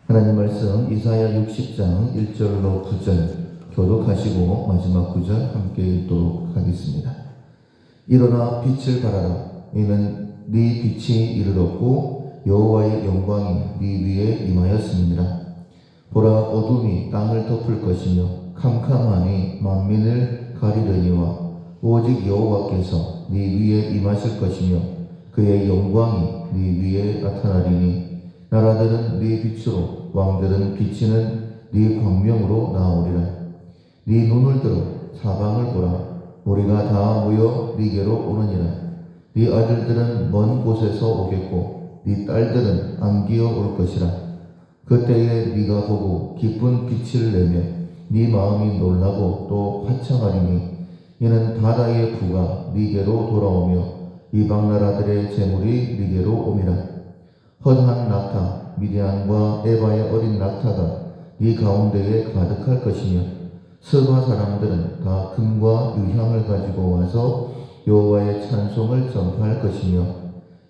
하나님 말씀 이사야 60장 1절로 9절 교독하시고 마지막 9절 함께 읽도록 하겠습니다. 일어나 빛을 발하라. 이는 네 빛이 이르렀고 여호와의 영광이 네 위에 임하였음이니라. 보라, 어둠이 땅을 덮을 것이며 캄캄함이 만민을 가리려니와 오직 여호와께서 네 위에 임하실 것이며 그의 영광이 네 위에 나타나리니 나라들은 네 빛으로 왕들은 비치는 네 광명으로 나오리라. 네 눈을 들어 사방을 보라. 우리가 다 모여 네게로 오느니라. 네 아들들은 먼 곳에서 오겠고 네 딸들은 안기어 올 것이라. 그때에 네가 보고 기쁜 빛을 내며 네 마음이 놀라고 또 화창하리니 이는 바다의 부가 네게로 돌아오며 이방 나라들의 재물이 네게로 옴이라. 헛한 낙타 미디안과 에바의 어린 낙타가 네 가운데에 가득할 것이며 스바 사람들은 다 금과 유향을 가지고 와서 여호와의 찬송을 전파할 것이며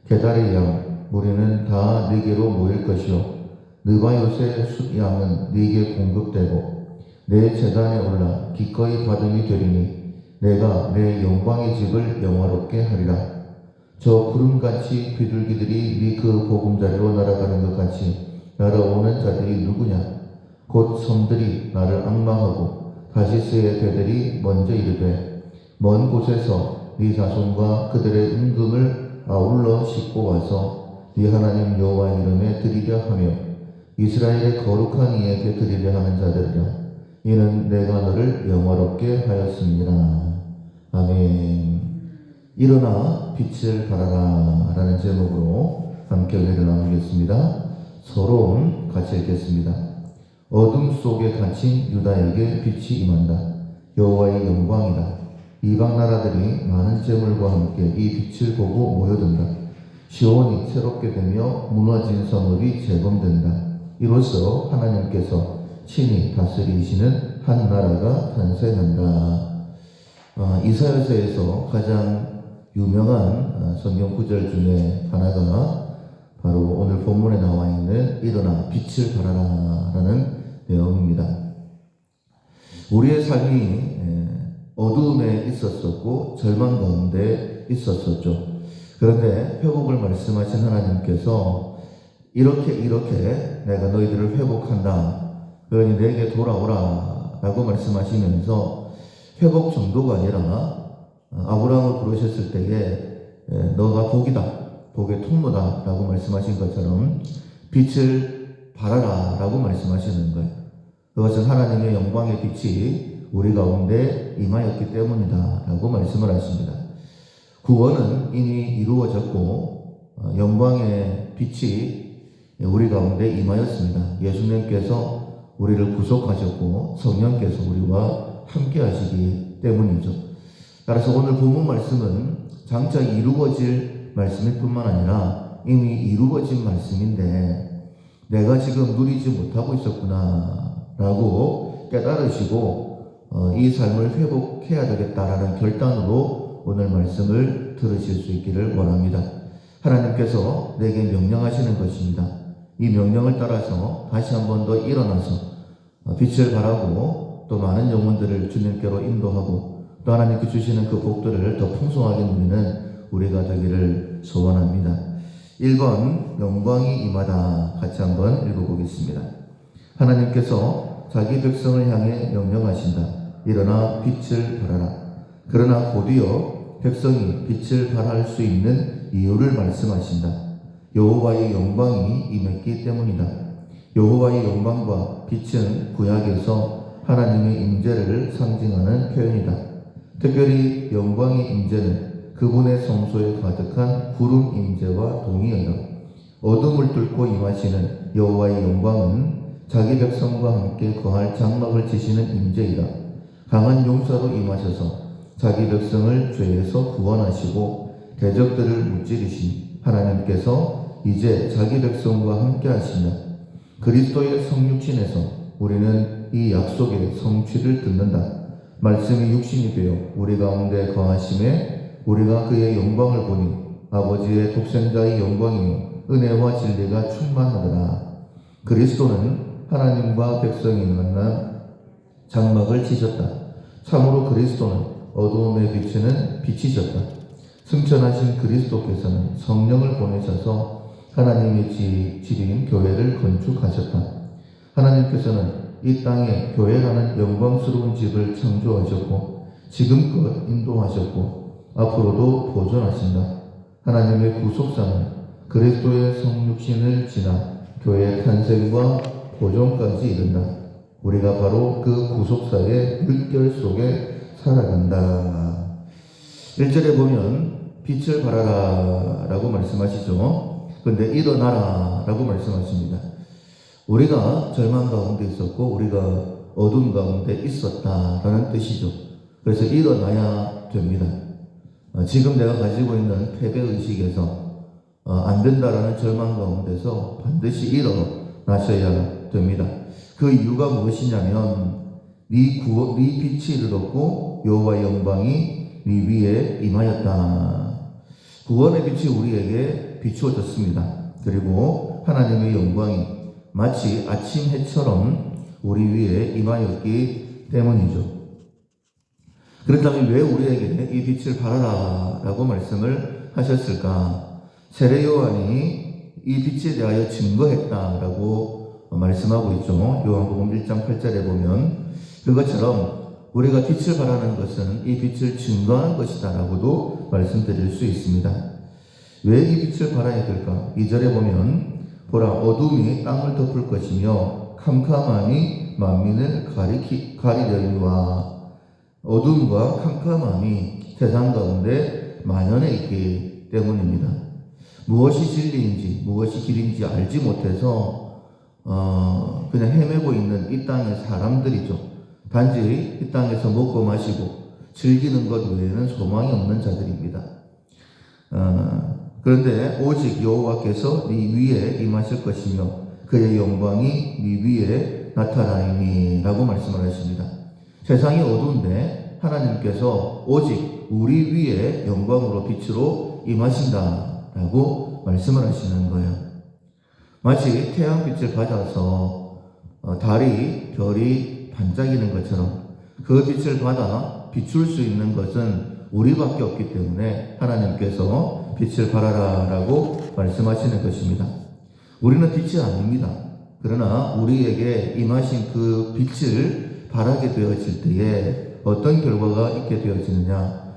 게달의 양 무리는 다 네게로 모일 것이요 느바요새 숫양은 네게 공급되고 내 제단에 올라 기꺼이 받음이 되리니 내가 내 영광의 집을 영화롭게 하리라. 저 구름같이 비둘기들이 네 그 보금자리로 날아가는 것 같이 날아오는 자들이 누구냐? 곧 섬들이 나를 앙망하고 다시스의 배들이 먼저 이르되 먼 곳에서 네 자손과 그들의 임금을 아울러 싣고 와서 네 하나님 여호와 이름에 드리려 하며 이스라엘의 거룩한 이에게 드리려 하는 자들이라. 이는 내가 너를 영화롭게 하였습니다. 아멘. 일어나 빛을 발하라 라는 제목으로 함께 은혜를 나누겠습니다. 서론 같이 읽겠습니다. 어둠 속에 갇힌 유다에게 빛이 임한다. 여호와의 영광이다. 이방 나라들이 많은 재물과 함께 이 빛을 보고 모여든다. 시온이 새롭게 되며 무너진 성읍이 재건된다. 이로써 하나님께서 친히 다스리시는 한 나라가 탄생한다. 이사야서에서 가장 유명한 성경 구절 중에 하나가 바로 오늘 본문에 나와 있는 일어나 빛을 발하라 라는 내용입니다. 우리의 삶이 어두움에 있었었고 절망 가운데 있었었죠. 그런데 회복을 말씀하신 하나님께서 이렇게 내가 너희들을 회복한다. 그러니 내게 돌아오라 라고 말씀하시면서 회복 정도가 아니라 아브라함을 부르셨을 때에 너가 복이다, 복의 통로다 라고 말씀하신 것처럼 빛을 발하라 라고 말씀하시는 거예요. 그것은 하나님의 영광의 빛이 우리 가운데 임하였기 때문이다 라고 말씀을 하십니다. 구원은 이미 이루어졌고 영광의 빛이 우리 가운데 임하였습니다. 예수님께서 우리를 구속하셨고 성령께서 우리와 함께 하시기 때문이죠. 따라서 오늘 본문 말씀은 장차 이루어질 말씀일 뿐만 아니라 이미 이루어진 말씀인데 내가 지금 누리지 못하고 있었구나 라고 깨달으시고 이 삶을 회복해야 되겠다라는 결단으로 오늘 말씀을 들으실 수 있기를 원합니다. 하나님께서 내게 명령하시는 것입니다. 이 명령을 따라서 다시 한 번 더 일어나서 빛을 발하고 또 많은 영혼들을 주님께로 인도하고 또 하나님께 주시는 그 복들을 더 풍성하게 누리는 우리가 되기를 소원합니다. 1번 영광이 임하다 같이 한번 읽어보겠습니다. 하나님께서 자기 백성을 향해 명령하신다. 일어나 빛을 발하라. 그러나 곧이어 백성이 빛을 발할 수 있는 이유를 말씀하신다. 여호와의 영광이 임했기 때문이다. 여호와의 영광과 빛은 구약에서 하나님의 임재를 상징하는 표현이다. 특별히 영광의 임재는 그분의 성소에 가득한 구름 임재와 동의하여 어둠을 뚫고 임하시는 여호와의 영광은 자기 백성과 함께 거할 장막을 지시는 임재이다. 강한 용사로 임하셔서 자기 백성을 죄에서 구원하시고 대적들을 무찌르신 하나님께서 이제 자기 백성과 함께 하시며 그리스도의 성육신에서 우리는 이 약속의 성취를 듣는다. 말씀이 육신이 되어 우리 가운데 거하심에 우리가 그의 영광을 보니 아버지의 독생자의 영광이요 은혜와 진리가 충만하더라. 그리스도는 하나님과 백성이 만난 장막을 치셨다. 참으로 그리스도는 어두움에 비치는 빛이셨다. 승천하신 그리스도께서는 성령을 보내셔서 하나님의 집인 교회를 건축하셨다. 하나님께서는 이 땅에 교회라는 영광스러운 집을 창조하셨고 지금껏 인도하셨고 앞으로도 보존하신다. 하나님의 구속사는 그리스도의 성육신을 지나 교회의 탄생과 보존까지 이른다. 우리가 바로 그 구속사의 물결 속에 살아간다. 1절에 보면 빛을 발하라 라고 말씀하시죠. 그런데 일어나라 라고 말씀하십니다. 우리가 절망 가운데 있었고 우리가 어둠 가운데 있었다라는 뜻이죠. 그래서 일어나야 됩니다. 지금 내가 가지고 있는 패배의식에서 안 된다라는 절망 가운데서 반드시 일어나셔야 됩니다. 그 이유가 무엇이냐면 네 빛이 이르렀고 여호와의 영광이 네 위에 임하였다. 구원의 빛이 우리에게 비추어졌습니다. 그리고 하나님의 영광이 마치 아침 해처럼 우리 위에 임하였기 때문이죠. 그렇다면 왜 우리에게 이 빛을 발하라 라고 말씀을 하셨을까? 세례 요한이 이 빛에 대하여 증거했다라고 말씀하고 있죠. 요한복음 1장 8절에 보면 그것처럼 우리가 빛을 발하는 것은 이 빛을 증거하는 것이다 라고도 말씀드릴 수 있습니다. 왜 이 빛을 발하야 될까? 2절에 보면 보라 어둠이 땅을 덮을 것이며 캄캄함이 만민을 가리려니와 어둠과 캄캄함이 세상 가운데 만연해 있기 때문입니다. 무엇이 진리인지 무엇이 길인지 알지 못해서 그냥 헤매고 있는 이 땅의 사람들이죠. 단지 이 땅에서 먹고 마시고 즐기는 것 외에는 소망이 없는 자들입니다. 그런데 오직 여호와께서 네 위에 임하실 것이며 그의 영광이 네 위에 나타나리니 라고 말씀을 하십니다. 세상이 어두운데 하나님께서 오직 우리 위에 영광으로 빛으로 임하신다 라고 말씀을 하시는 거예요. 마치 태양빛을 받아서 달이 별이 반짝이는 것처럼 그 빛을 받아 비출 수 있는 것은 우리밖에 없기 때문에 하나님께서 빛을 발하라 라고 말씀하시는 것입니다. 우리는 빛이 아닙니다. 그러나 우리에게 임하신 그 빛을 발하게 되어질 때에 어떤 결과가 있게 되어지느냐?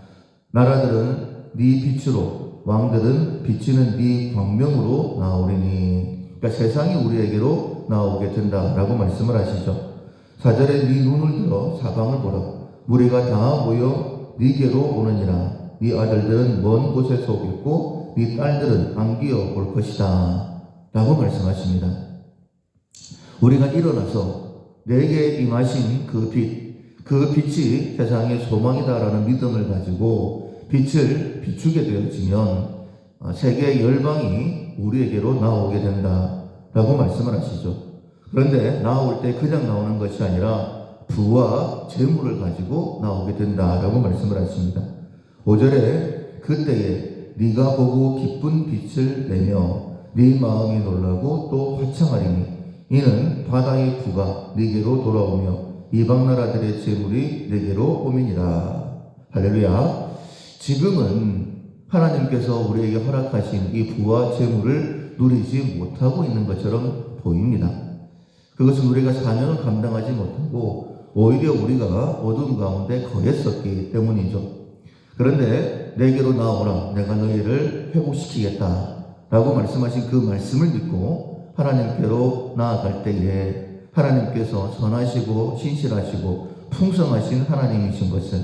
나라들은 네 빛으로, 왕들은 비치는 네 광명으로 나오리니. 그러니까 세상이 우리에게로 나오게 된다라고 말씀을 하시죠. 4절에 네 눈을 들어 사방을 보라. 무리가 다 모여 네게로 오느니라. 네 아들들은 먼 곳에서 오겠고 네 딸들은 안기어 올 것이다 라고 말씀하십니다. 우리가 일어나서 내게 임하신 그 빛이 세상의 소망이다라는 믿음을 가지고 빛을 비추게 되어지면 세계의 열방이 우리에게로 나오게 된다라고 말씀을 하시죠. 그런데 나올 때 그냥 나오는 것이 아니라 부와 재물을 가지고 나오게 된다라고 말씀을 하십니다. 5절에 그때에 네가 보고 기쁜 빛을 내며 네 마음이 놀라고 또 화창하리니 이는 바다의 부가 네게로 돌아오며 이방 나라들의 재물이 네게로 오미니라. 할렐루야. 지금은 하나님께서 우리에게 허락하신 이 부와 재물을 누리지 못하고 있는 것처럼 보입니다. 그것은 우리가 사명을 감당하지 못하고 오히려 우리가 어두운 가운데 거했었기 때문이죠. 그런데 내게로 나오라, 내가 너희를 회복시키겠다 라고 말씀하신 그 말씀을 믿고 하나님께로 나아갈 때에 하나님께서 선하시고 신실하시고 풍성하신 하나님이신 것을,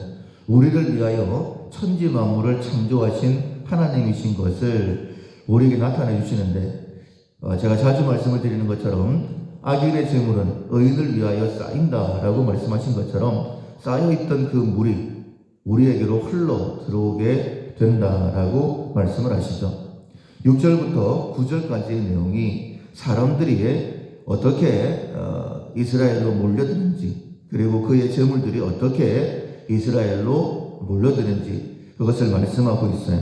우리를 위하여 천지 만물을 창조하신 하나님이신 것을 우리에게 나타내 주시는데, 제가 자주 말씀을 드리는 것처럼 악인의 재물은 의인을 위하여 쌓인다라고 말씀하신 것처럼 쌓여있던 그 물이 우리에게로 흘러 들어오게 된다라고 말씀을 하시죠. 6절부터 9절까지의 내용이 사람들이 어떻게 이스라엘로 몰려드는지, 그리고 그의 재물들이 어떻게 이스라엘로 몰려드는지 그것을 말씀하고 있어요.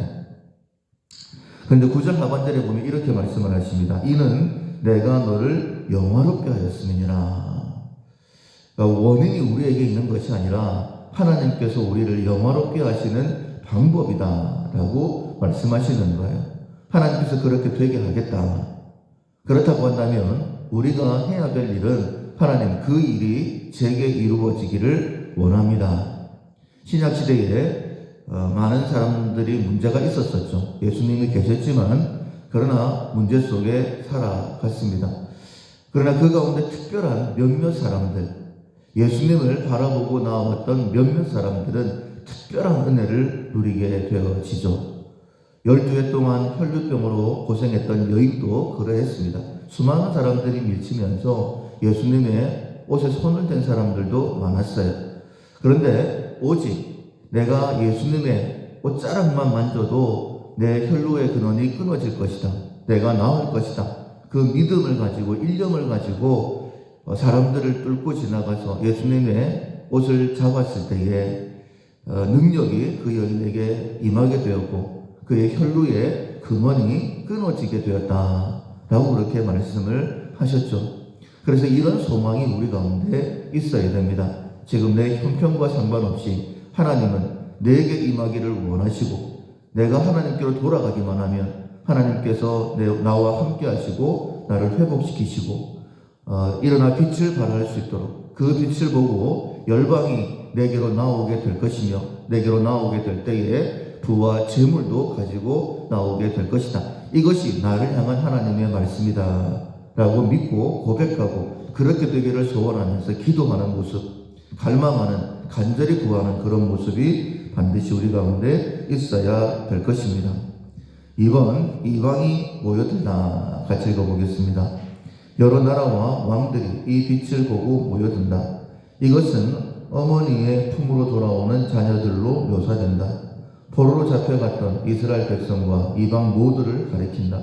그런데 9절 하반절에 보면 이렇게 말씀을 하십니다. 이는 내가 너를 너를 영화롭게 하였음이니라. 그러니까 원인이 우리에게 있는 것이 아니라 하나님께서 우리를 영화롭게 하시는 방법이다라고 말씀하시는 거예요. 하나님께서 그렇게 되게 하겠다. 그렇다고 한다면 우리가 해야 될 일은 하나님 그 일이 제게 이루어지기를 원합니다. 신약시대에 많은 사람들이 문제가 있었었죠. 예수님이 계셨지만 그러나 문제 속에 살아갔습니다. 그러나 그 가운데 특별한 몇몇 사람들, 예수님을 바라보고 나왔던 몇몇 사람들은 특별한 은혜를 누리게 되어지죠. 12해 동안 혈류병으로 고생했던 여인도 그러했습니다. 수많은 사람들이 밀치면서 예수님의 옷에 손을 댄 사람들도 많았어요. 그런데 오직 내가 예수님의 옷자락만 만져도 내 혈루의 근원이 끊어질 것이다. 내가 나을 것이다. 그 믿음을 가지고 일념을 가지고 사람들을 뚫고 지나가서 예수님의 옷을 잡았을 때에 능력이 그 여인에게 임하게 되었고 그의 혈루의 근원이 끊어지게 되었다라고 그렇게 말씀을 하셨죠. 그래서 이런 소망이 우리 가운데 있어야 됩니다. 지금 내 형편과 상관없이 하나님은 내게 임하기를 원하시고 내가 하나님께로 돌아가기만 하면 하나님께서 나와 함께 하시고 나를 회복시키시고 일어나 빛을 발할 수 있도록 그 빛을 보고 열방이 내게로 나오게 될 것이며 내게로 나오게 될 때에 부와 재물도 가지고 나오게 될 것이다. 이것이 나를 향한 하나님의 말씀이다 라고 믿고 고백하고 그렇게 되기를 소원하면서 기도하는 모습, 갈망하는, 간절히 구하는 그런 모습이 반드시 우리 가운데 있어야 될 것입니다. 2번, 이방이 모여든다. 같이 읽어보겠습니다. 여러 나라와 왕들이 이 빛을 보고 모여든다. 이것은 어머니의 품으로 돌아오는 자녀들로 묘사된다. 포로로 잡혀갔던 이스라엘 백성과 이방 모두를 가리킨다.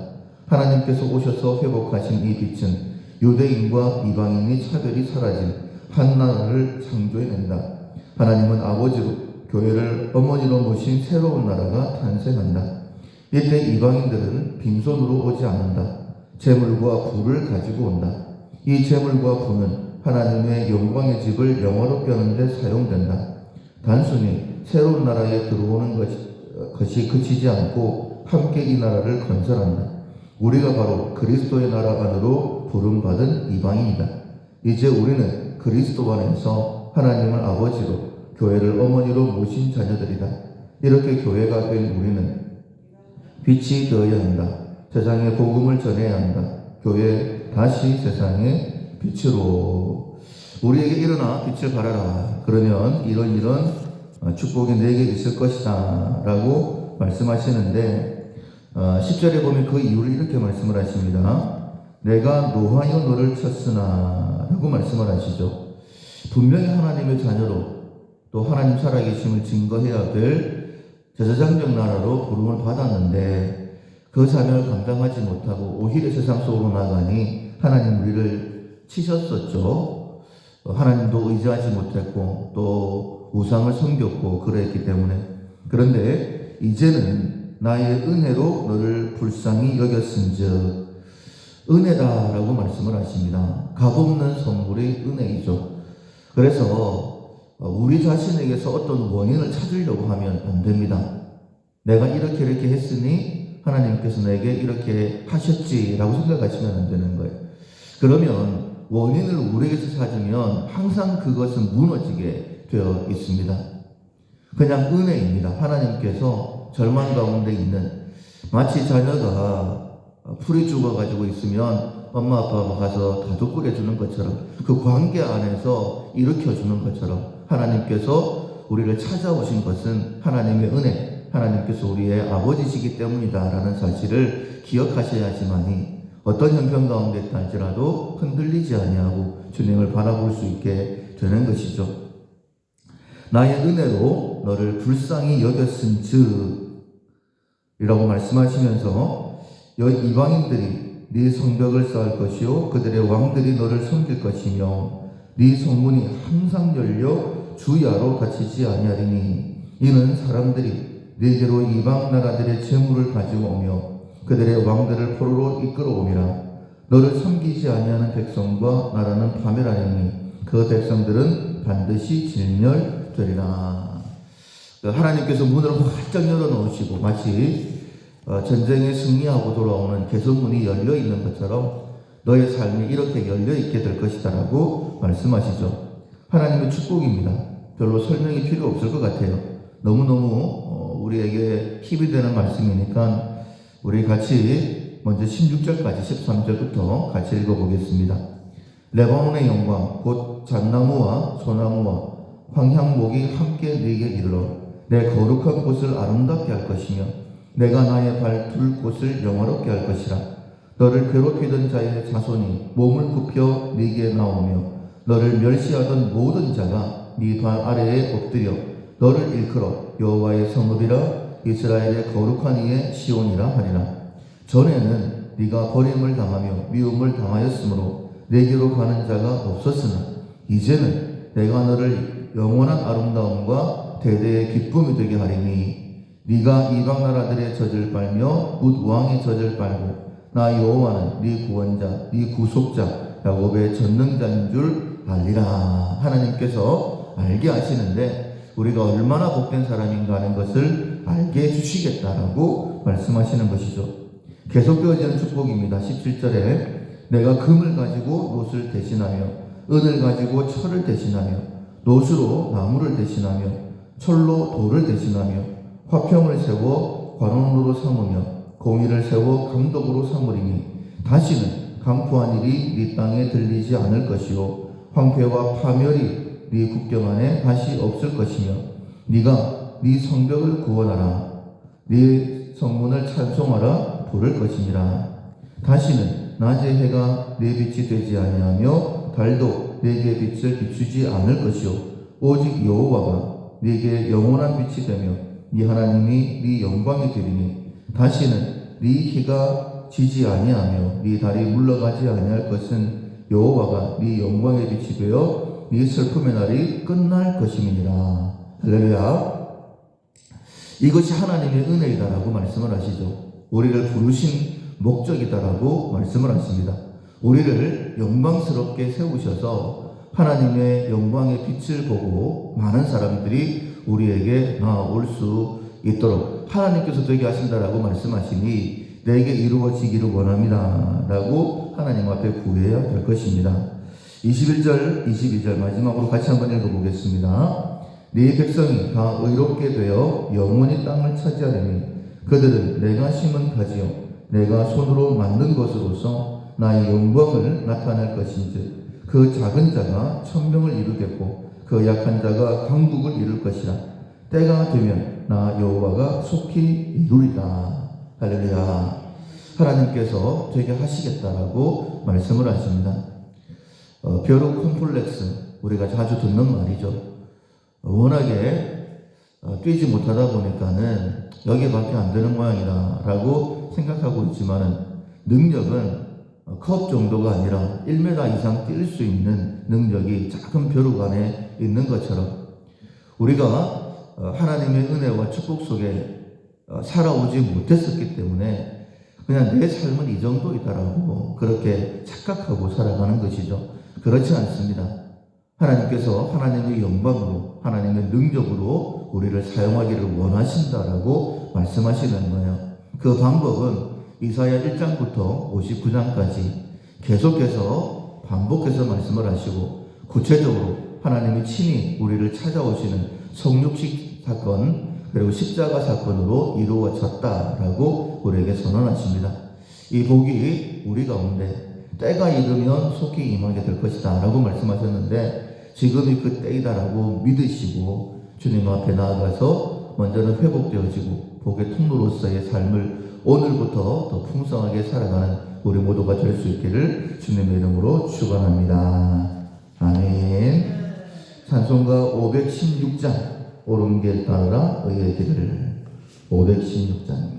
하나님께서 오셔서 회복하신 이 빛은 유대인과 이방인의 차별이 사라진 한 나라를 창조해낸다. 하나님은 아버지로 교회를 어머니로 모신 새로운 나라가 탄생한다. 이때 이방인들은 빈손으로 오지 않는다. 재물과 부를 가지고 온다. 이 재물과 부는 하나님의 영광의 집을 영화롭게 하는 데 사용된다. 단순히 새로운 나라에 들어오는 것이 그치지 않고 함께 이 나라를 건설한다. 우리가 바로 그리스도의 나라 안으로 부름받은 이방인이다. 이제 우리는 그리스도 안에서 하나님을 아버지로 교회를 어머니로 모신 자녀들이다. 이렇게 교회가 된 우리는 빛이 되어야 한다. 세상에 복음을 전해야 한다. 교회 다시 세상의 빛으로. 우리에게 일어나 빛을 발하라. 그러면 이런 축복이 내게 있을 것이다 라고 말씀하시는데 10절에 보면 그 이유를 이렇게 말씀을 하십니다. 내가 노하여 너를 쳤으나 라고 말씀을 하시죠. 분명히 하나님의 자녀로 또 하나님 살아계심을 증거해야 될 제사장적 나라로 부름을 받았는데 그 사명을 감당하지 못하고 오히려 세상 속으로 나가니 하나님 우리를 치셨었죠. 하나님도 의지하지 못했고 또 우상을 섬겼고 그랬기 때문에. 그런데 이제는 나의 은혜로 너를 불쌍히 여겼은즉 은혜다라고 말씀을 하십니다. 값없는 선물이 은혜이죠. 그래서 우리 자신에게서 어떤 원인을 찾으려고 하면 안 됩니다. 내가 이렇게 했으니 하나님께서 내게 이렇게 하셨지라고 생각하시면 안 되는 거예요. 그러면 원인을 우리에게서 찾으면 항상 그것은 무너지게 되어 있습니다. 그냥 은혜입니다. 하나님께서 절망 가운데 있는 마치 자녀가 풀이 죽어가지고 있으면 엄마 아빠가 가서 다독 끓여주는 것처럼 그 관계 안에서 일으켜주는 것처럼 하나님께서 우리를 찾아오신 것은 하나님의 은혜, 하나님께서 우리의 아버지시기 때문이다라는 사실을 기억하셔야지만이 어떤 형편 가운데 있다 할지라도 흔들리지 아니하고 주님을 바라볼 수 있게 되는 것이죠. 나의 은혜로 너를 불쌍히 여겼은즉 이라고 말씀하시면서 이방인들이 네 성벽을 쌓을 것이요 그들의 왕들이 너를 섬길 것이며 네 성문이 항상 열려 주야로 닫히지 아니하리니 이는 사람들이 네게로 이방 나라들의 재물을 가지고 오며 그들의 왕들을 포로로 이끌어오미라. 너를 섬기지 아니하는 백성과 나라는 파멸하리니 그 백성들은 반드시 진멸되리라. 하나님께서 문을 활짝 열어놓으시고 마치 전쟁에 승리하고 돌아오는 개선문이 열려있는 것처럼 너의 삶이 이렇게 열려있게 될 것이다 라고 말씀하시죠. 하나님의 축복입니다. 별로 설명이 필요 없을 것 같아요. 너무너무 우리에게 힘이 되는 말씀이니까 우리 같이 먼저 16절까지 13절부터 같이 읽어보겠습니다. 레바논의 영광 곧 잣나무와 소나무와 황향목이 함께 네게 이르러 내 거룩한 곳을 아름답게 할 것이며 내가 나의 발 둘 곳을 영화롭게 할 것이라. 너를 괴롭히던 자의 자손이 몸을 굽혀 네게 나오며 너를 멸시하던 모든 자가 네 발 아래에 엎드려 너를 일컬어 여호와의 성읍이라 이스라엘의 거룩한 이의 시온이라 하리라. 전에는 네가 버림을 당하며 미움을 당하였으므로 내게로 가는 자가 없었으나 이제는 내가 너를 영원한 아름다움과 대대의 기쁨이 되게 하리니 네가 이방 나라들의 젖을 빨며 뭇 왕의 젖을 빨고 나 여호와는 네 구원자 네 구속자 야곱의 전능자인 줄 알리라. 하나님께서 알게 하시는데 우리가 얼마나 복된 사람인가 하는 것을 알게 해주시겠다라고 말씀하시는 것이죠. 계속되어지는 축복입니다. 17절에 내가 금을 가지고 놋을 대신하며 은을 가지고 철을 대신하며 놋으로 나무를 대신하며 철로 돌을 대신하며 화평을 세워 관원으로 삼으며 공의를 세워 감독으로 삼으리니 다시는 강포한 일이 네 땅에 들리지 않을 것이요 황폐와 파멸이 네 국경 안에 다시 없을 것이며 네가 네 성벽을 구원하라 네 성문을 찬송하라 부를 것이니라. 다시는 낮의 해가 내 빛이 되지 아니하며 달도 내게 빛을 비추지 않을 것이요 오직 여호와가 네게 영원한 빛이 되며 네 하나님이 네 영광이 되리니 다시는 네 해가 지지 아니하며 네 달이 물러가지 아니할 것은 여호와가 네 영광의 빛이 되어 네 슬픔의 날이 끝날 것임이니라. 할렐루야. 이것이 하나님의 은혜이다라고 말씀을 하시죠. 우리를 부르신 목적이다라고 말씀을 하십니다. 우리를 영광스럽게 세우셔서 하나님의 영광의 빛을 보고 많은 사람들이 우리에게 나아올 수 있도록 하나님께서 되게 하신다라고 말씀하시니 내게 이루어지기를 원합니다 라고 하나님 앞에 구해야 될 것입니다. 21절 22절 마지막으로 같이 한번 읽어보겠습니다. 네 백성이 다 의롭게 되어 영원히 땅을 차지하려니 그들은 내가 심은 가지요 내가 손으로 만든 것으로서 나의 영광을 나타낼 것인즉 그 작은 자가 천명을 이루겠고 그 약한 자가 강국을 이룰 것이라. 때가 되면 나 여호와가 속히 이루리다. 할렐루야. 하나님께서 되게 하시겠다라고 말씀을 하십니다. 벼룩 콤플렉스 우리가 자주 듣는 말이죠. 워낙에 뛰지 못하다 보니까는 여기밖에 안 되는 모양이다 라고 생각하고 있지만은 능력은 컵 정도가 아니라 1m 이상 뛸 수 있는 능력이 작은 벼룩 안에 있는 것처럼 우리가 하나님의 은혜와 축복 속에 살아오지 못했었기 때문에 그냥 내 삶은 이 정도이다라고 그렇게 착각하고 살아가는 것이죠. 그렇지 않습니다. 하나님께서 하나님의 영광으로 하나님의 능력으로 우리를 사용하기를 원하신다라고 말씀하시는 거예요. 그 방법은 이사야 1장부터 59장까지 계속해서 반복해서 말씀을 하시고 구체적으로 하나님이 친히 우리를 찾아오시는 성육식 사건 그리고 십자가 사건으로 이루어졌다라고 우리에게 선언하십니다. 이 복이 우리 가운데 때가 이르면 속히 임하게 될 것이다 라고 말씀하셨는데 지금이 그 때이다라고 믿으시고 주님 앞에 나아가서 먼저는 회복되어지고 복의 통로로서의 삶을 오늘부터 더 풍성하게 살아가는 우리 모두가 될 수 있기를 주님의 이름으로 축원합니다. 아멘. 찬송가 516장 오른길 따르라 의의 길을 516장입니다.